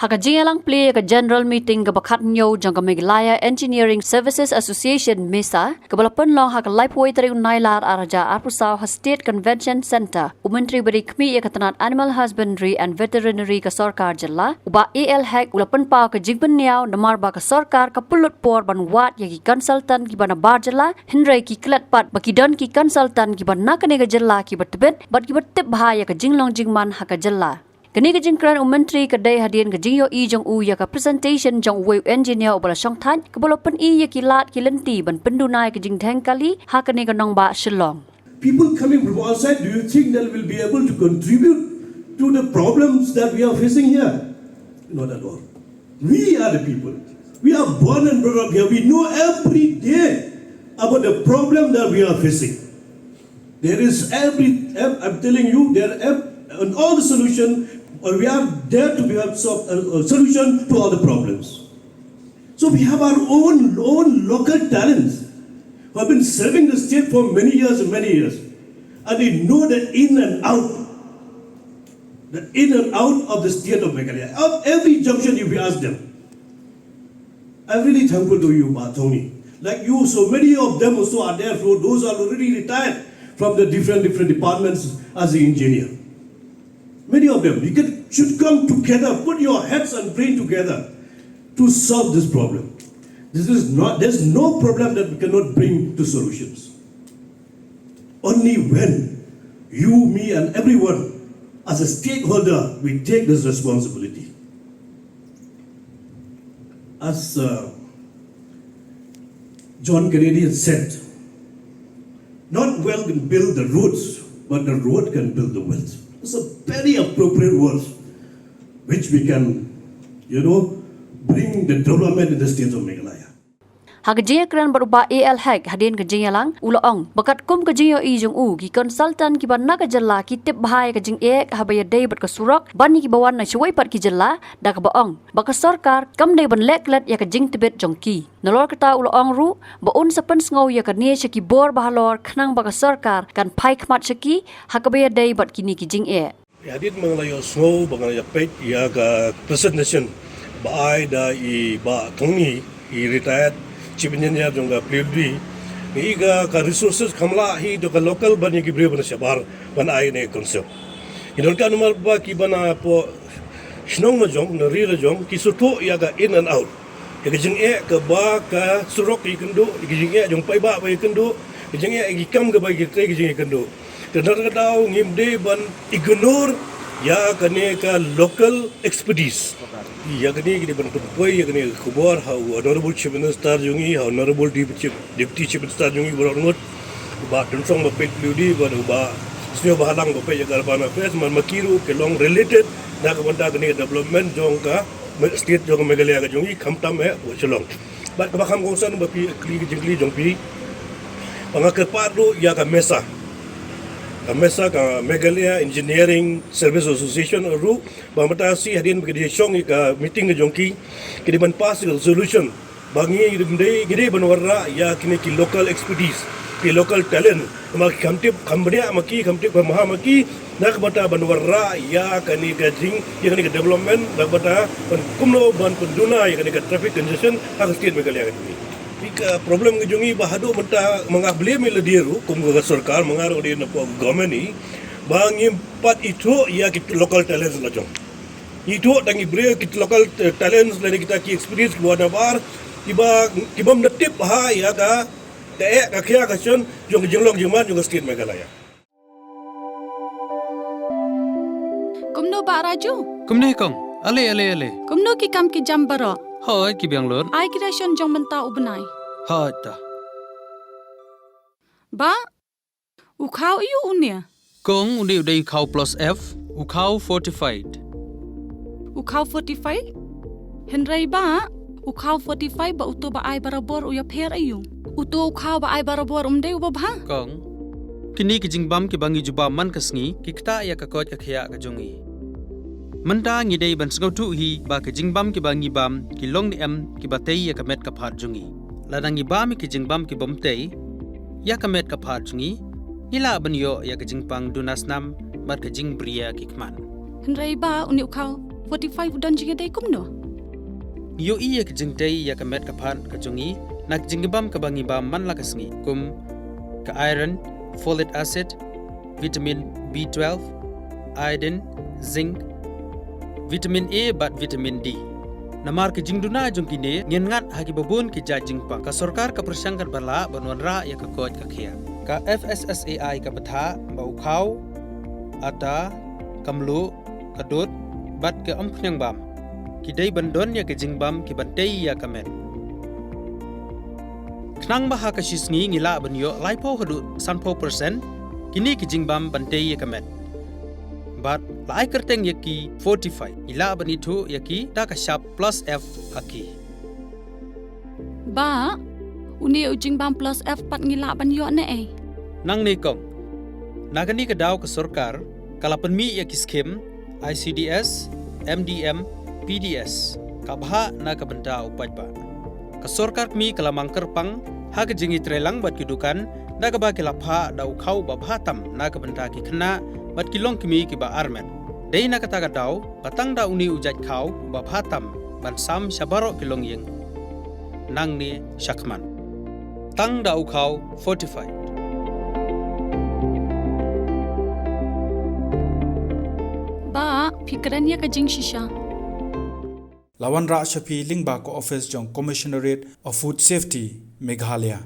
Haka jingalang play ka general meeting ka bakat nyo jang ka Meghalaya Engineering Services Association Mesa kabalapan long haka lifeway tari unailar araja arpusaw ha State Convention Center umentri beri kmi ya katanat Animal Husbandry and Veterinary ka Sorkar jalla uba AL hack ulapan pa ka jingpen niaw namar ba ka Sorkar ka pulut por ban wat ya ki consultant ki bana bar jalla hindrai ki klat pat bakidon ki consultant ki ban nakane ka jalla ki batbet bat ki batib bahaya ka jinglong jingman haka jalla Kini kejingkran umentri kedai hadian kejingyo i jong u ya ka presentation jong wave engineer ubala syongtan kebolopen i ya kilat kilenti ban pendunai kejingthang kali ha kini kanong ba Shillong. People coming from outside, do you think they will be able to contribute to the problems that we are facing here? Not at all. We are the people. We are born and brought up here. We know every day about the problem that we are facing. There is I'm telling you, there and all the solution. Or we are there to have a solution to all the problems. So we have our own local talents who have been serving the state for many years. And they know the in and out of the state of Meghalaya. Of every junction if you ask them. I'm really thankful to you, Tony. Like you, so many of them also are there. So those are already retired from the different departments as the engineer. Many of them, should come together, put your heads and brain together to solve this problem. There's no problem that we cannot bring to solutions. Only when you, me and everyone as a stakeholder, we take this responsibility. As John Kennedy said, not wealth can build the roads, but the road can build the wealth. It's a very appropriate word which we can, bring the development in the state of Meghalaya. Hagajia kran berupa AL hack hadin kejing yalang ulaong bakat kum kejing yo i jong u ki consultant ki ban nak jalla ki tip bahai kejing ek habaya dei bat ka surak ban ki bawan na chuai pat ki jalla dak baong baka Sorkar kam dei ban leklet ya kejing tibet jong ki nolor kata ulaong ru baun sapen ngau ya ka ne ki bor bahalor khnang baka Sorkar kan pai khmat shaki hakabaya dei bat kini kejing e hadit Meghalaya snow Meghalaya pet ya ka presentation ba da I ba thongi I retired chief engineer jong ka PhD ni ka resources kamla hi do ka local ban ki bre ban sabar ban ai ne concept idol ka numar ba ki bana po shnong na jong na ri la jong ki suto ya ka in and out ya ka jing e ka ba ka surok ki kendo ki jing e jong pai ba kendo ki jing e ki kam ka ba ki tre ki jing kendo tenar ka daw ngim de ban ignore ya ka ne ka local expertise ya ka ne ki ban poi ya ka ne khubor how honorable chief minister jungi how honorable deputy chief minister jungi borongot ba tensong ba pet ludi ba sio ba halang ba pe ya gar bana face man makiru ke long related na ka banda ka ne development jong ka state jong Meghalaya ka jungi khamtam hai Shillong ba ka kham gongsan ba pi kli jong pi pangakar padu ya ka mesa ka Meghalaya Engineering Service Association ru bamatasi hadin bagi syong ka meeting ke jongki kini ban pass solution bangi gede banwarra ya kini ki local expertise ki local talent mak khamtip khambria maki khamtip maha maki nak bata banwarra ya kani ka jing ya kani ka development nak bata ban kumno ban penduna ya kani ka traffic congestion hak state Meghalaya ka Ika problem kejungi bahado menta mengabli meladiru kum ga Sorkar mengaruh di napo government ni bangim pat itu ya kita local talents la jong itu tangi bre kita local talents la kita ki experience buat nabar kibam natip ha ya ka te ka kya ka sion jong jinglong jiman jong state Meghalaya kumno ba raju kumne kong ale kumno ki kam ki jambaro Hoi ki Bangalore. Ai creation jong menta ubnai. Hoi ta. Ba ukau iu unia. Kong uni udai ukau plus F, ukau fortified. Ukau 45? Henry ba ukau 45 ba uto ba ai barabor uya pher ayu. Uto ukau ba ai barabor umde uba ba. Kong kini ki jingbam ki bangi juba man kasngi ki kta ya ka kot ka khya ka jongi. Menta ngidei ban sngau tu hi ba ke jingbam ki bangi bam ki long ni em ki batei ya kamet ka phat jungi ladangi bam ki jingbam ki bomtei ya kamet ka phat jungi ila ban yo ya ke jingpang dunas nam mat ke jingbria ki kman Henry ba uni ukau 45 dan jige dai kumno. Yo iya ke jingtei ya ke met kapan ke jungi nak jingbam ke bangi bam man la kasngi kum ke iron, folic acid, vitamin B12, iodine, zinc, vitamin A bat vitamin D. Namar ke jingduna jungkine ngengat hagi babun ke jajingpa ka sorkar ka persangkat bala banwanra ya ke kot ka khia. Ka FSSAI ka betha ba ukhau ata kamlu kadut bat ke amkhnyang bam. Kidai bandon ya ke jingbam ki bantei ya kamet. Knang baha ka shisngi ngila banyo laipo hadu 100% kini ki jingbam bantei ya kamet. But lai kerteng ya ki 45 ila banitu ya ki da ka sharp plus F haki. Ba, uni jingbam plus F pat ngila banyo ne eh. Nang ni kong. Nagani ka daw ka sorkar kalapan mi ya ki skim ICDS, MDA-PDS kabha na kabenta upajba. Kasorkar mi kalamang kerpang ha ke jingi trelang bat kidukan na kaba kilapha da ukhau babhatam na kabenta ki khna bat kilong kimi ki ba armen. Dei na kata daw batang da uni ujat khau babhatam ban sam shabaro kilong yeng. Nang ni shakman. Tang da ukhau 45. Ba, pikiran ya ka jing shisha. Lawan Ra Shafi Lingba ko office jong Commissionerate of Food Safety Meghalaya.